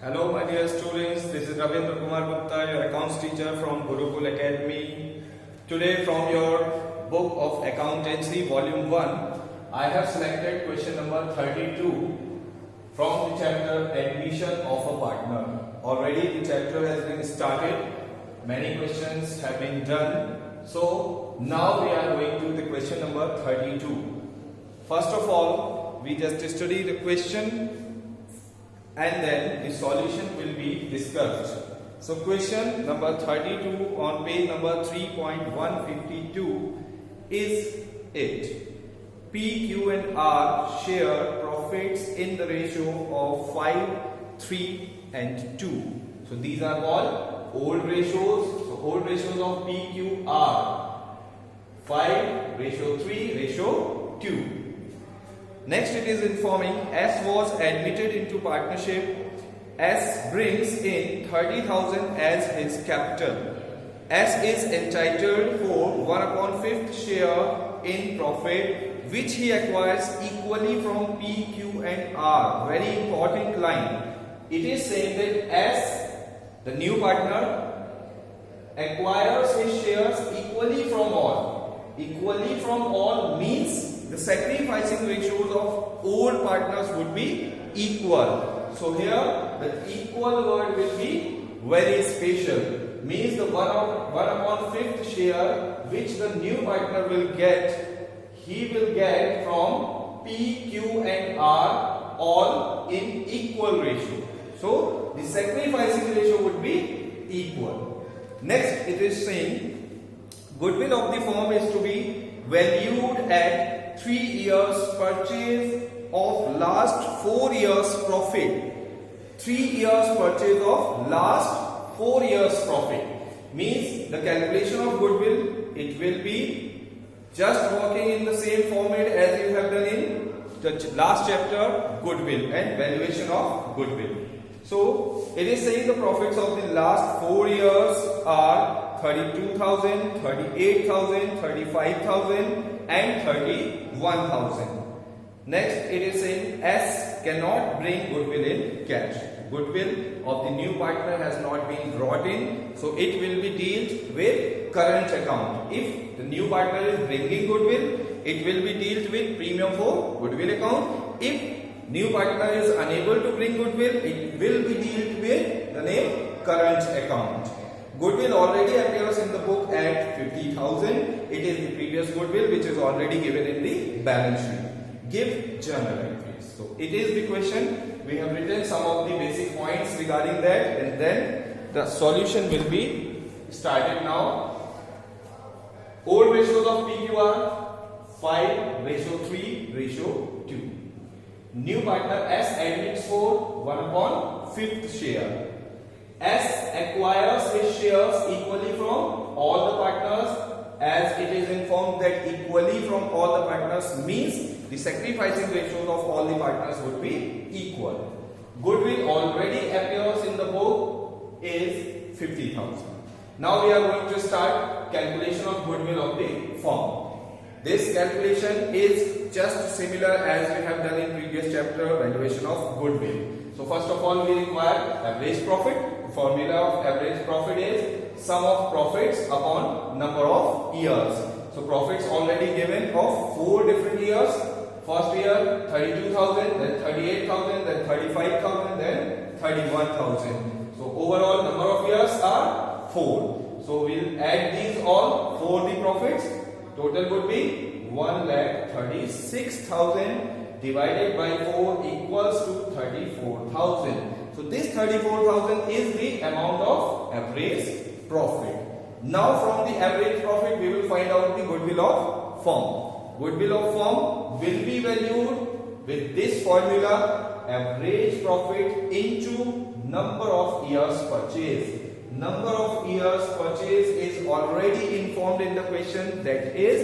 Hello my dear students, this is Ravindra Kumar Gupta, your accounts teacher from Gurukul Academy. Today from your book of accountancy volume 1, I have selected question number 32 from the chapter admission of a partner. Already the chapter has been started, many questions have been done. So now we are going to the question number 32. First of all, we just study the question and then the solution will be discussed. So question number 32 on page number 3.152 is it. P, Q and R share profits in the ratio of 5, 3 and 2. So these are all old ratios. So old ratios of P, Q are 5, ratio 3, ratio 2. Next it is informing S was admitted into partnership. S brings in 30,000 as his capital. S is entitled for 1/5 share in profit which he acquires equally from P, Q and R. Very important line. It is saying that S, the new partner, acquires his shares equally from all. Equally from all means the sacrificing ratios of old partners would be equal. So here the equal word will be very special. Means the 1/5 share which the new partner will get, he will get from P, Q and R all in equal ratio. So the sacrificing ratio would be equal. Next it is saying goodwill of the firm is to be valued at 3 years purchase of last 4 years profit. 3 years purchase of last 4 years profit means the calculation of goodwill, it will be just working in the same format as you have done in the last chapter, goodwill and valuation of goodwill. So it is saying the profits of the last 4 years are 32,000, 38,000, 35,000 and 31,000. Next it is saying S cannot bring goodwill in cash. Goodwill of the new partner has not been brought in, so it will be dealt with current account. If the new partner is bringing goodwill, it will be dealt with premium for goodwill account. If new partner is unable to bring goodwill, it will be dealt with the name current account. Goodwill already appears in the book at 50,000. It is the previous goodwill which is already given in the balance sheet. Give journal entries. So it is the question. We have written some of the basic points regarding that and then the solution will be started now. Old ratios of PQR 5, ratio 3, ratio 2. New partner S admits for 1/5 share. S acquires his shares equally from all the partners, as it is informed that equally from all the partners means the sacrificing ratios of all the partners would be equal. Goodwill already appears in the book is 50,000. Now we are going to start calculation of goodwill of the firm. This calculation is just similar as we have done in previous chapter, valuation of goodwill. So first of all we require average profit. The formula of average profit is sum of profits upon number of years. So profits already given of 4 different years. First year 32,000, then 38,000, then 35,000, then 31,000. So overall number of years are 4. So we'll add these all for the profits. Total would be 1,36,000 divided by 4 equals to 34,000. So this 34,000 is the amount of average profit. Now from the average profit we will find out the goodwill of firm. Goodwill of firm will be valued with this formula, average profit into number of years purchase. Number of years purchase is already informed in the question, that is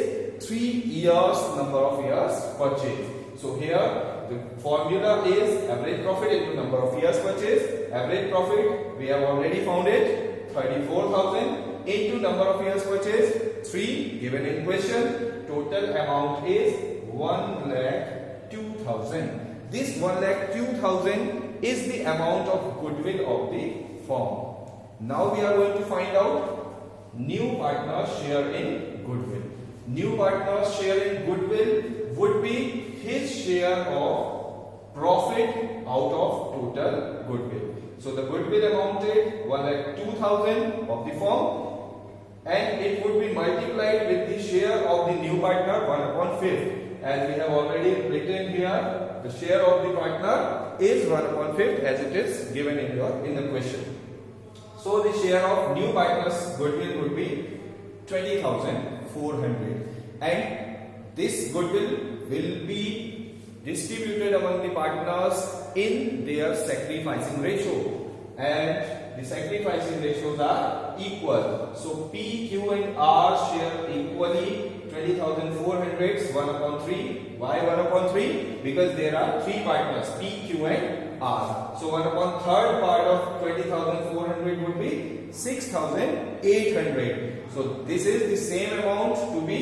3 years number of years purchase. So here the formula is average profit into number of years purchase. Average profit we have already found it, 34,000 into number of years purchase 3 given in question. Total amount is 1,02,000. This 1,02,000 is the amount of goodwill of the firm. Now we are going to find out new partner's share in goodwill. New partner's share in goodwill would be his share of profit out of total goodwill. So the goodwill amounted 1,02,000 of the firm, and it would be multiplied with the share of the new partner 1/5. As we have already written here, the share of the partner is 1/5 as it is given in the question. So the share of new partner's goodwill would be 20,400, and this goodwill will be distributed among the partners in their sacrificing ratio, and the sacrificing ratios are equal. So P, Q and R share equally 20,400 1/3. Why 1/3? Because there are three partners P, Q and R. So 1/3 part of 20,400 would be 6,800. So this is the same amount to be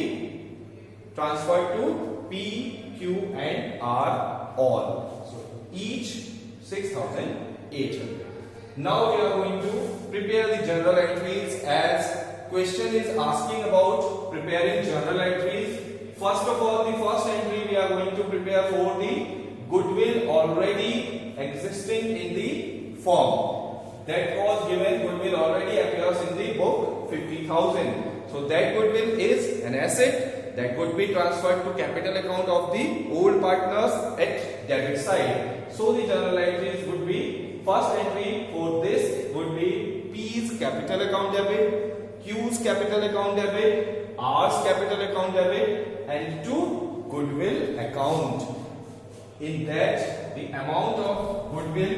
transferred to P, Q and R all. So each 6,800. Now we are going to prepare the journal entries, as question is asking about preparing journal entries. First of all, the first entry we are going to prepare for the goodwill already existing in the firm. That was given, goodwill already appears in the book 50,000. So that goodwill is an asset that could be transferred to capital account of the old partners at debit side. So the journal entries would be, first entry for this would be P's capital account debit, Q's capital account debit, R's capital account debit, and to goodwill account. In that, the amount of goodwill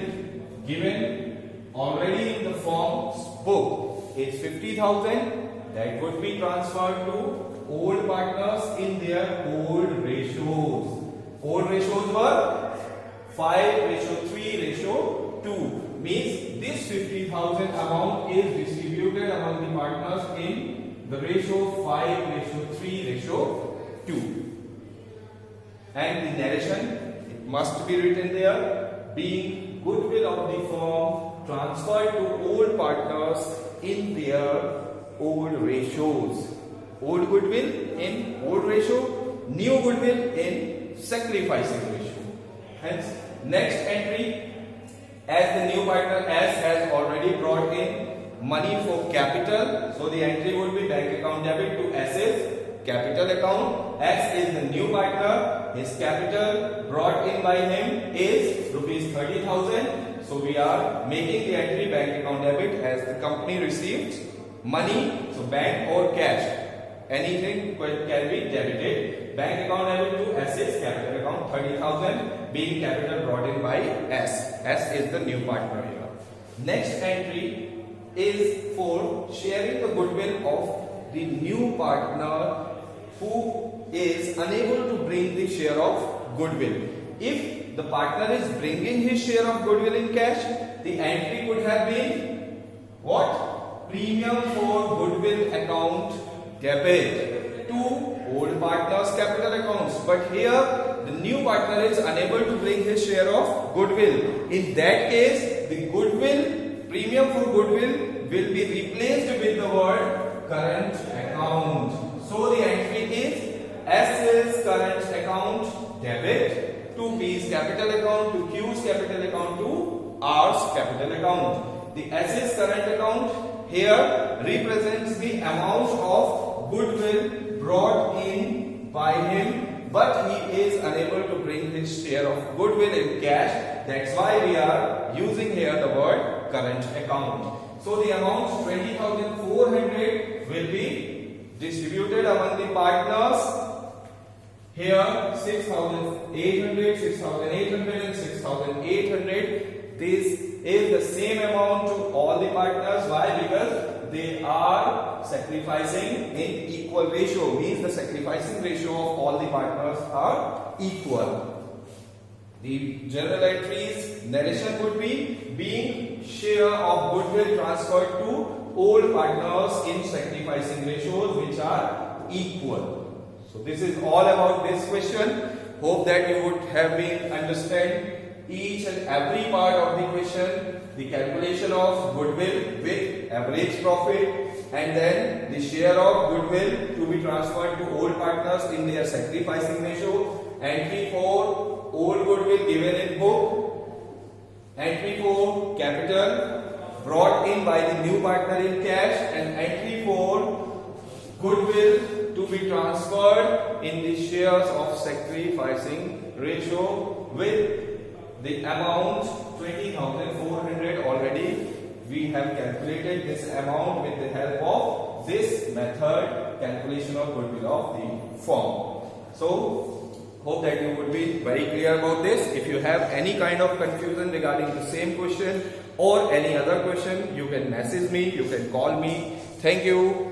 given already in the firm's book is 50,000. That would be transferred to old partners in their old ratios. Old ratios were 5:3:2. Means this 50,000 amount is distributed among the partners in the ratio 5:3:2. And the narration, it must be written there, being goodwill of the firm transferred to old partners in their old ratios. Old goodwill in old ratio, new goodwill in sacrificing ratio. Hence, next entry, as the new partner S has already brought in money for capital, so the entry would be bank account debit to S's capital account. S is the new partner, his capital brought in by him is rupees 30,000. So we are making the entry bank account debit as the company received money, so bank or cash, anything can be debited. Bank account debit to S's capital account 30,000 being capital brought in by S. S is the new partner here. Next entry is for sharing the goodwill of the new partner who is unable to bring the share of goodwill. If the partner is bringing his share of goodwill in cash, the entry could have been what? Premium for goodwill account debit to old partner's capital accounts. But here the new partner is unable to bring his share of goodwill. In that case, the goodwill, premium for goodwill will be replaced with the word current account. So the entry is S's current account debit to P's capital account, to Q's capital account, to R's capital account. The S's current account here represents the amount of goodwill brought in by him, but he is unable to bring his share of goodwill in cash. That's why we are using here the word current account. So the amount 20,400 will be distributed among the partners. Here 6,800, 6,800 and 6,800. This is the same amount to all the partners. Why? Because they are sacrificing in equal ratio. Means the sacrificing ratio of all the partners are equal. The journal entries narration would be being share of goodwill transferred to old partners in sacrificing ratios which are equal. So this is all about this question. Hope that you would have been each and every part of the question, the calculation of goodwill with average profit, and then the share of goodwill to be transferred to old partners in their sacrificing ratio, entry for old goodwill given in book, entry for capital brought in by the new partner in cash, and entry for goodwill to be transferred in the shares of sacrificing ratio with the amount 20,400. Already we have calculated this amount with the help of this method, calculation of goodwill of the firm. So hope that you would be very clear about this. If you have any kind of confusion regarding the same question or any other question, you can message me, you can call me. Thank you.